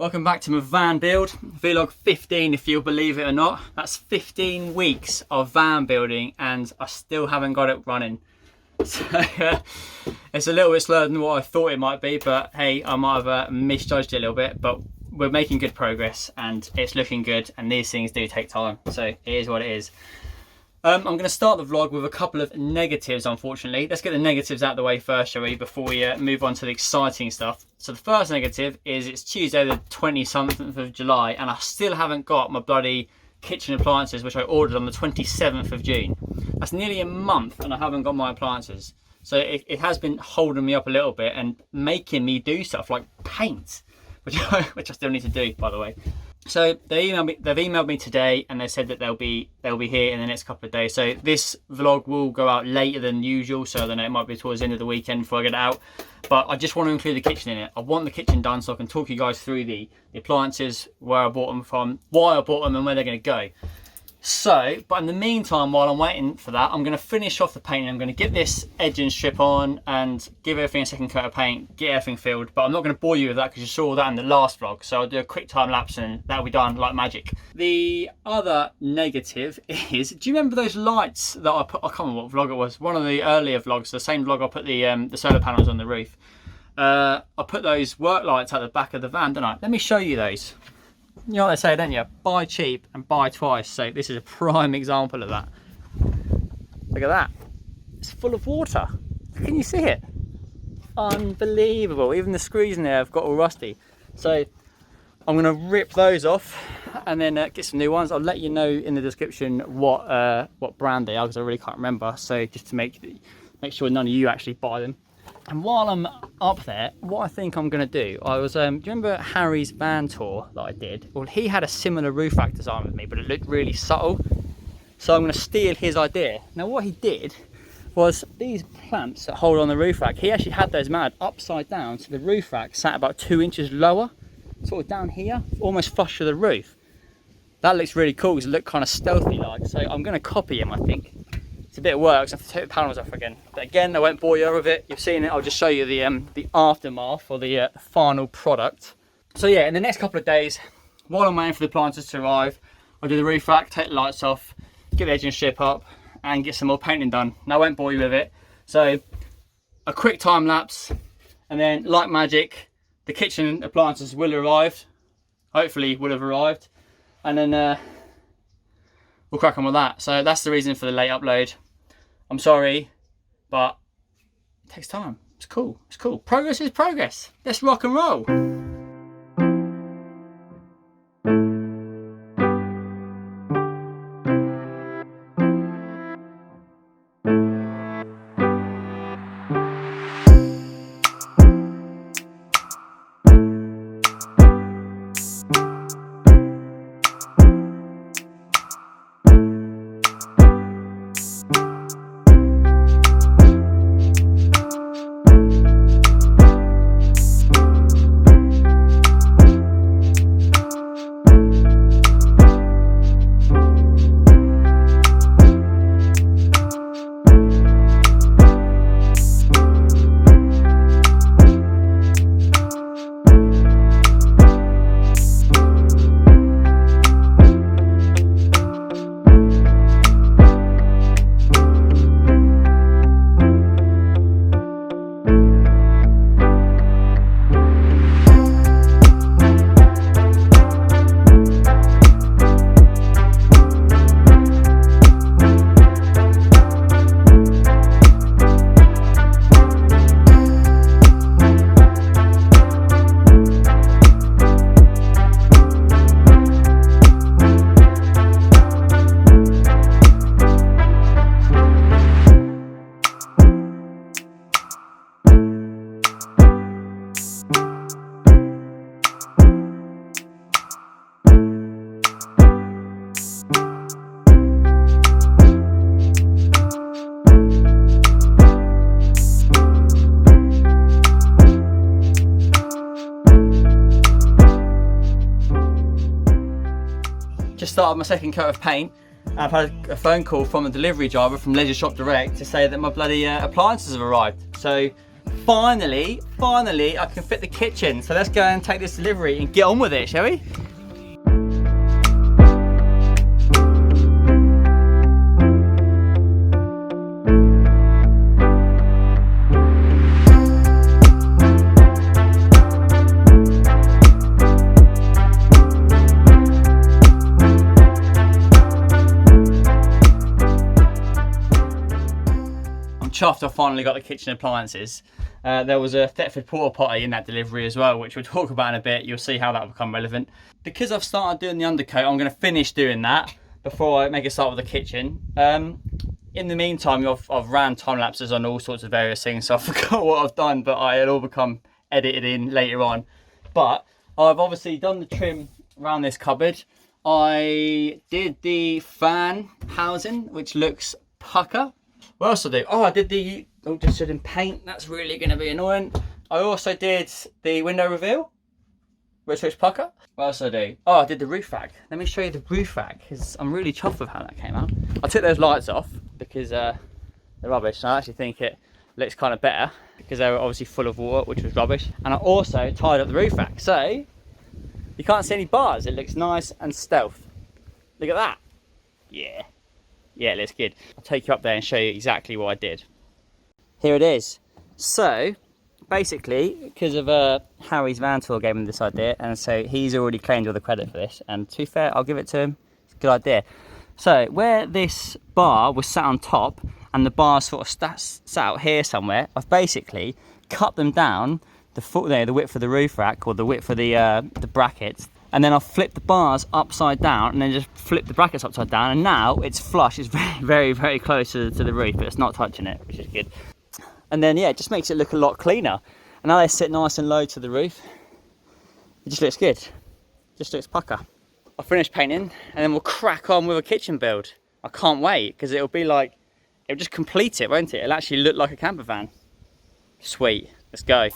Welcome back to my van build, vlog 15 if you'll believe it or not. That's 15 weeks of van building and I still haven't got it running. So it's a little bit slower than what I thought it might be, but hey, I might have misjudged it a little bit, but we're making good progress and it's looking good, and these things do take time, so it is what it is. I'm going to start the vlog with a couple of negatives, unfortunately. Let's get the negatives out of the way first, shall we, before we move on to the exciting stuff. So the first negative is it's Tuesday the 20-something of July and I still haven't got my bloody kitchen appliances, which I ordered on the 27th of June. That's nearly a month and I haven't got my appliances. So it has been holding me up a little bit and making me do stuff like paint, which I still need to do, by the way. So they've emailed me today and they said that they'll be here in the next couple of days. So this vlog will go out later than usual, so I don't know, it might be towards the end of the weekend before I get it out. But I just want to include the kitchen in it. I want the kitchen done so I can talk you guys through the appliances, where I bought them from, why I bought them and where they're going to go. So, but in the meantime, while I'm waiting for that, I'm going to finish off the painting. I'm going to get this edging strip on and give everything a second coat of paint, get everything filled. But I'm not going to bore you with that because you saw that in the last vlog. So I'll do a quick time lapse and that'll be done like magic. The other negative is, do you remember those lights that I put, I can't remember what vlog it was, one of the earlier vlogs, the same vlog I put the solar panels on the roof. I put those work lights at the back of the van, didn't I? Let me show you those. You know what they say, don't you? Buy cheap and buy twice. So this is a prime example of that. Look at that. It's full of water. Can you see it? Unbelievable. Even the screws in there have got all rusty. So I'm going to rip those off and then get some new ones. I'll let you know in the description what brand they are because I really can't remember. So just to make sure none of you actually buy them. And while I'm up there, what I think I'm going to do, I was, do you remember Harry's van tour that I did? Well, he had a similar roof rack design with me, but it looked really subtle. So I'm going to steal his idea. Now what he did was these clamps that hold on the roof rack, he actually had those mounted upside down, so the roof rack sat about 2 inches lower, sort of down here, almost flush with the roof. That looks really cool because it looked kind of stealthy like, so I'm going to copy him, I think. It's a bit of work, so I have to take the panels off again. But again, I won't bore you with it. You've seen it. I'll just show you the aftermath or the final product. So yeah, in the next couple of days, while I'm waiting for the appliances to arrive, I'll do the roof rack, take the lights off, get the edging strip up, and get some more painting done. Now I won't bore you with it. So a quick time lapse, and then like magic, the kitchen appliances will arrive. Hopefully, will have arrived, and then we'll crack on with that. So that's the reason for the late upload. I'm sorry, but it takes time. It's cool. It's cool. Progress is progress. Let's rock and roll. Just started my second coat of paint. I've had a phone call from a delivery driver from Leisure Shop Direct to say that my bloody appliances have arrived. So finally, I can fit the kitchen. So let's go and take this delivery and get on with it, shall we? Chuffed I finally got the kitchen appliances. There was a Thetford porta potty in that delivery as well, which we'll talk about in a bit. You'll see how that will become relevant. Because I've started doing the undercoat, I'm going to finish doing that before I make a start with the kitchen. In the meantime, I've ran time lapses on all sorts of various things, so I forgot what I've done, but it'll all become edited in later on. But I've obviously done the trim around this cupboard. I did the fan housing, which looks pucker. What else did I do? Oh, I did the, just in paint. That's really going to be annoying. I also did the window reveal, which looks pucker. What else did I do? Oh, I did the roof rack. Let me show you the roof rack, because I'm really chuffed with how that came out. I took those lights off because they're rubbish. And I actually think it looks kind of better because they were obviously full of water, which was rubbish. And I also tied up the roof rack. So you can't see any bars. It looks nice and stealth. Look at that. Yeah. Yeah, it looks good. I'll take you up there and show you exactly what I did. Here it is. So, basically, because of Harry's van tour gave him this idea, and so he's already claimed all the credit for this, and to be fair, I'll give it to him. It's a good idea. So, where this bar was sat on top, and the bar sort of sat out here somewhere, I've basically cut them down, the width of the roof rack, or the width of the brackets, and then I'll flip the bars upside down and then just flip the brackets upside down, and now it's flush. It's very, very close to the roof, but it's not touching it, which is good. And then, yeah, it just makes it look a lot cleaner. And now they sit nice and low to the roof. It just looks good. Just looks pucker. I'll finish painting and then we'll crack on with a kitchen build. I can't wait, because it'll be like, it'll just complete it, won't it? It'll actually look like a camper van. Sweet, let's go.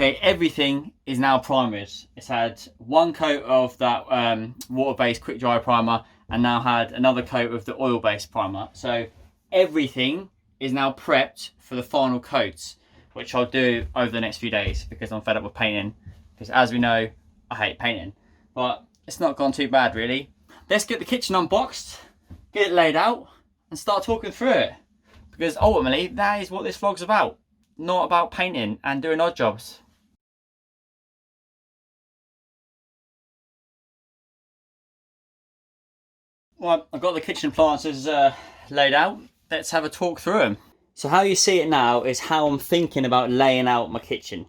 Okay, everything is now primered. It's had one coat of that water-based quick dry primer, and now had another coat of the oil-based primer. So everything is now prepped for the final coats, which I'll do over the next few days because I'm fed up with painting. Because as we know, I hate painting. But it's not gone too bad really. Let's get the kitchen unboxed, get it laid out, and start talking through it. Because ultimately, that is what this vlog's about. Not about painting and doing odd jobs. Well, I've got the kitchen appliances laid out. Let's have a talk through them. So how you see it now is how I'm thinking about laying out my kitchen.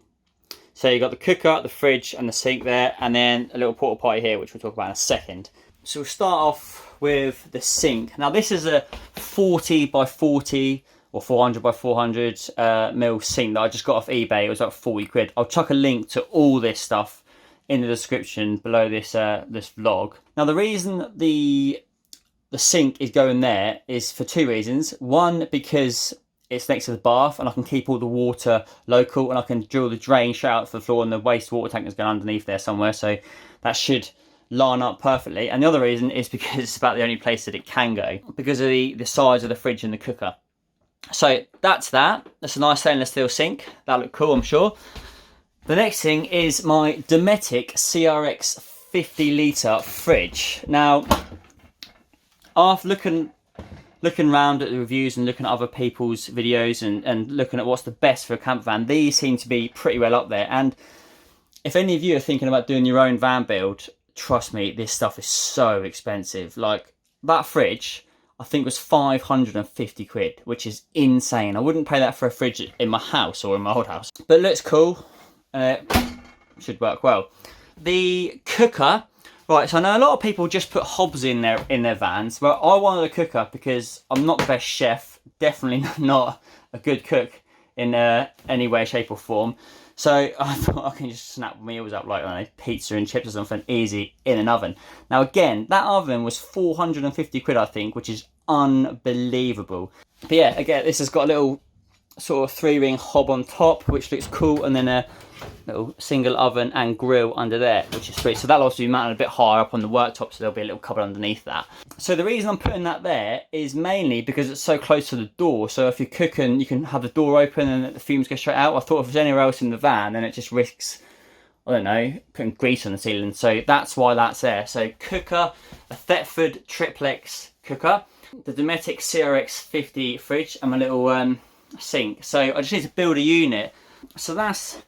So you've got the cooker, the fridge and the sink there, and then a little porta potty here, which we'll talk about in a second. So we'll start off with the sink. Now this is a 40 by 40 or 400 by 400 mil sink that I just got off eBay. It was like 40 quid. I'll chuck a link to all this stuff in the description below this this vlog. Now the reason the sink is going there is for two reasons. One, because it's next to the bath and I can keep all the water local, and I can drill the drain straight out to the floor, and the wastewater tank is going underneath there somewhere, so that should line up perfectly. And the other reason is because it's about the only place that it can go, because of the size of the fridge and the cooker. So that's that. That's a nice stainless steel sink. That looked cool, I'm sure. The next thing is my Dometic CRX 50 litre fridge. Now, after looking around at the reviews and looking at other people's videos and looking at what's the best for a camper van, these seem to be pretty well up there. And if any of you are thinking about doing your own van build, trust me, this stuff is so expensive. Like, that fridge, I think was 550 quid, which is insane. I wouldn't pay that for a fridge in my house or in my old house. But it looks cool. Should work well. The cooker, right, so I know a lot of people just put hobs in their vans, but I wanted a cooker because I'm not the best chef, definitely not a good cook in any way, shape or form. So I thought I can just snap meals up like, I don't know, pizza and chips or something easy in an oven. Now again, that oven was 450 quid, I think, which is unbelievable. But yeah, again, this has got a little sort of 3-ring hob on top, which looks cool, and then a little single oven and grill under there, which is sweet. So that'll also be mounted a bit higher up on the worktop, so there'll be a little cupboard underneath that. So the reason I'm putting that there is mainly because it's so close to the door, so if you're cooking you can have the door open and the fumes go straight out. I thought if there's anywhere else in the van, then it just risks, I don't know, putting grease on the ceiling, so that's why that's there. So cooker, a Thetford triplex cooker, the Dometic CRX 50 fridge, and my little sink. So I just need to build a unit. So that's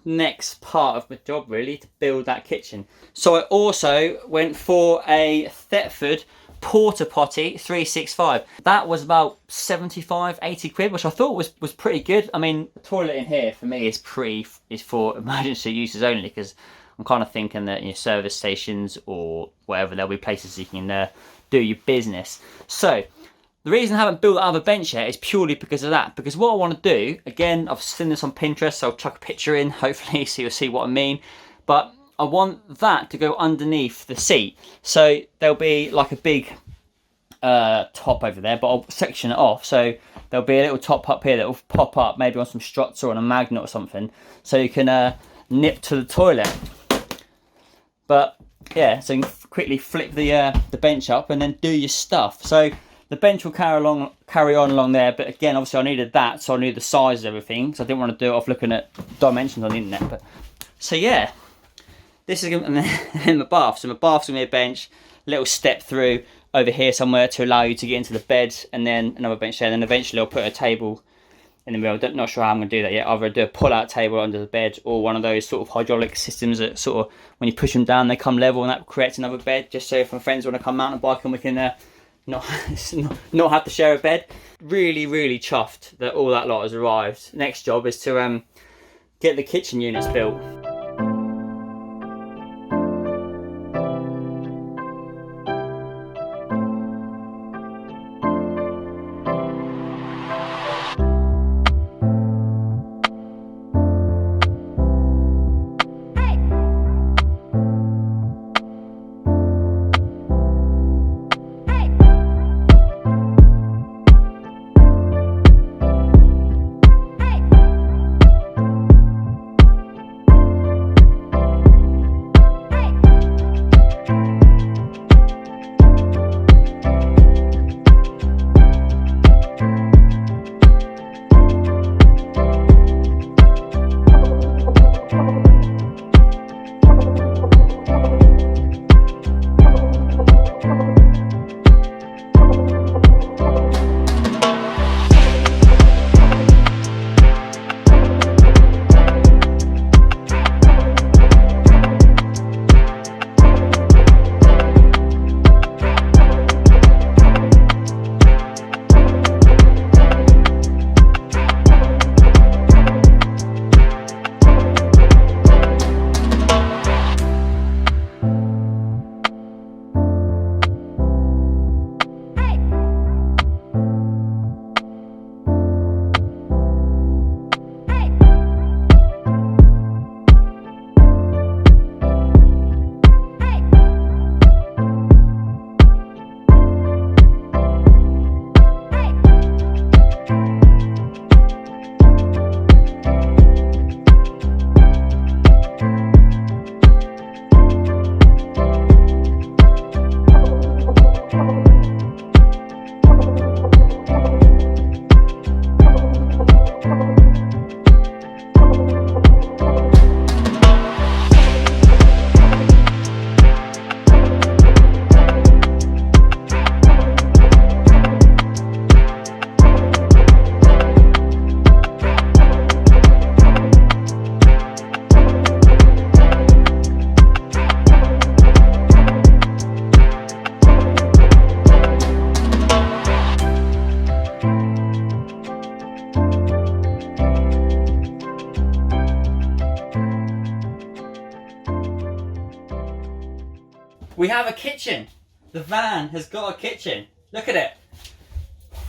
next part of the job, really, to build that kitchen. So I also went for a Thetford porta potty 365. That was about 75-80 quid, which I thought was pretty good. I mean, the toilet in here for me is for emergency uses only, because I'm kind of thinking that, you know, service stations or whatever, there'll be places you can do your business. So the reason I haven't built that other bench yet is purely because of that. Because what I want to do, again, I've seen this on Pinterest, so I'll chuck a picture in, hopefully, so you'll see what I mean. But I want that to go underneath the seat. So there'll be like a big top over there, but I'll section it off. So there'll be a little top up here that will pop up, maybe on some struts or on a magnet or something, so you can nip to the toilet. But yeah, so you can quickly flip the bench up and then do your stuff. So the bench will carry on along there, but again, obviously I needed that, so I knew the size of everything, so I didn't want to do it off looking at dimensions on the internet. But so yeah, this is in the bath. So my bath's gonna be a bench, a little step through over here somewhere to allow you to get into the bed, and then another bench there, and then eventually I'll put a table in the middle. I'm not sure how I'm gonna do that yet. Either do a pull-out table under the bed, or one of those sort of hydraulic systems that sort of, when you push them down, they come level, and that creates another bed, just so if my friends want to come mountain bike and we can not have to share a bed. Really chuffed that all that lot has arrived. Next job is to get the kitchen units built. have a kitchen. The van has got a kitchen. Look at it.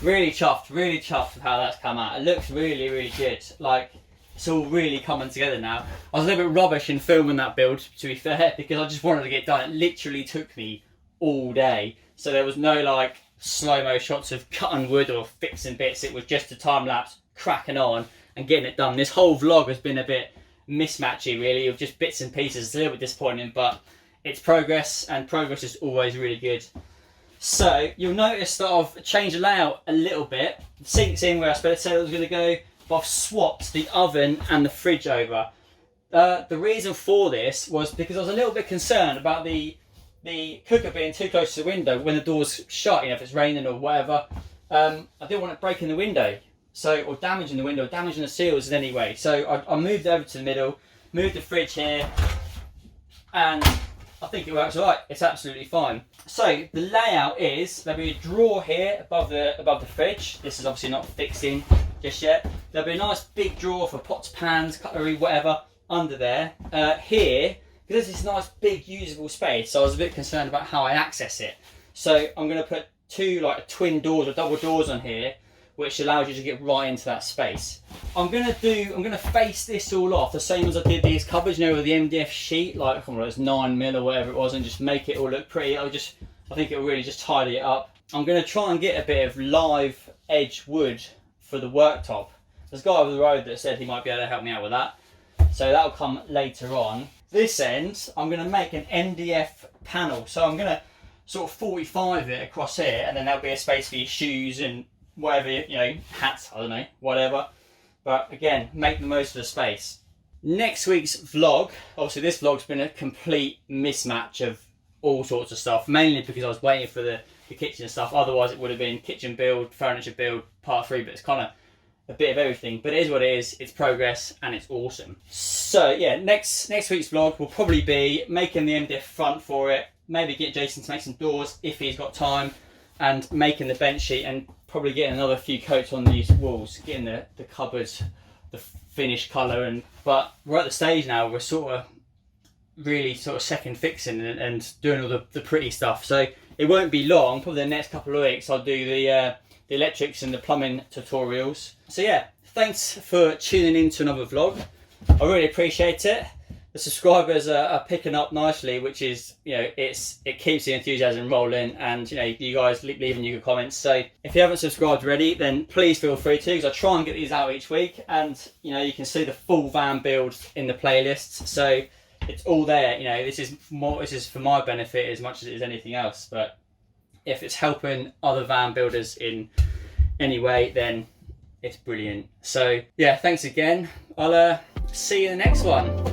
Really chuffed with how that's come out. It looks really, really good. Like, it's all really coming together now. I was a little bit rubbish in filming that build, to be fair, because I just wanted to get done. It literally took me all day. So there was no like slow-mo shots of cutting wood or fixing bits. It was just a time lapse, cracking on and getting it done. This whole vlog has been a bit mismatchy really, of just bits and pieces. It's a little bit disappointing, but it's progress, and progress is always really good. So you'll notice that I've changed the layout a little bit. The sink's in where I said it was going to go, but I've swapped the oven and the fridge over. The reason for this was because I was a little bit concerned about the cooker being too close to the window when the door's shut, you know, if it's raining or whatever. I didn't want it breaking the window, or damaging the window, damaging the seals in any way. So I moved over to the middle, moved the fridge here, and I think it works alright. It's absolutely fine. So the layout is, there'll be a drawer here above the fridge. This is obviously not fixed in just yet. There'll be a nice big drawer for pots, pans, cutlery, whatever under there. Here, because this is nice big usable space, so I was a bit concerned about how I access it. So I'm going to put two like twin doors or double doors on here, which allows you to get right into that space. I'm gonna face this all off the same as I did these cupboards, you know, with the MDF sheet, like I can't remember, it's 9mm or whatever it was, and just make it all look pretty. I think it'll really just tidy it up. I'm gonna try and get a bit of live edge wood for the worktop. There's a guy over the road that said he might be able to help me out with that, so that'll come later on. This end, I'm gonna make an MDF panel, so I'm gonna sort of 45 it across here, and then there'll be a space for your shoes and whatever, you know, hats, I don't know, whatever. But again, make the most of the space. Next week's vlog, obviously this vlog's been a complete mismatch of all sorts of stuff, mainly because I was waiting for the kitchen and stuff. Otherwise it would have been kitchen build, furniture build, part 3, but it's kind of a bit of everything. But it is what it is, it's progress and it's awesome. So yeah, next week's vlog will probably be making the MDF front for it, maybe get Jason to make some doors if he's got time, and making the bench sheet, and probably getting another few coats on these walls, getting the cupboards the finished colour. But we're at the stage now we're sort of really second fixing and doing all the pretty stuff. So it won't be long, probably the next couple of weeks I'll do the electrics and the plumbing tutorials. So yeah, thanks for tuning in to another vlog. I really appreciate it. The subscribers are picking up nicely, which is, you know, it keeps the enthusiasm rolling, and you know, you guys leaving your comments. So if you haven't subscribed already, then please feel free to, because I try and get these out each week, and you know, you can see the full van build in the playlists, so it's all there. You know, this is for my benefit as much as it is anything else. But if it's helping other van builders in any way, then it's brilliant. So yeah, thanks again. I'll see you in the next one.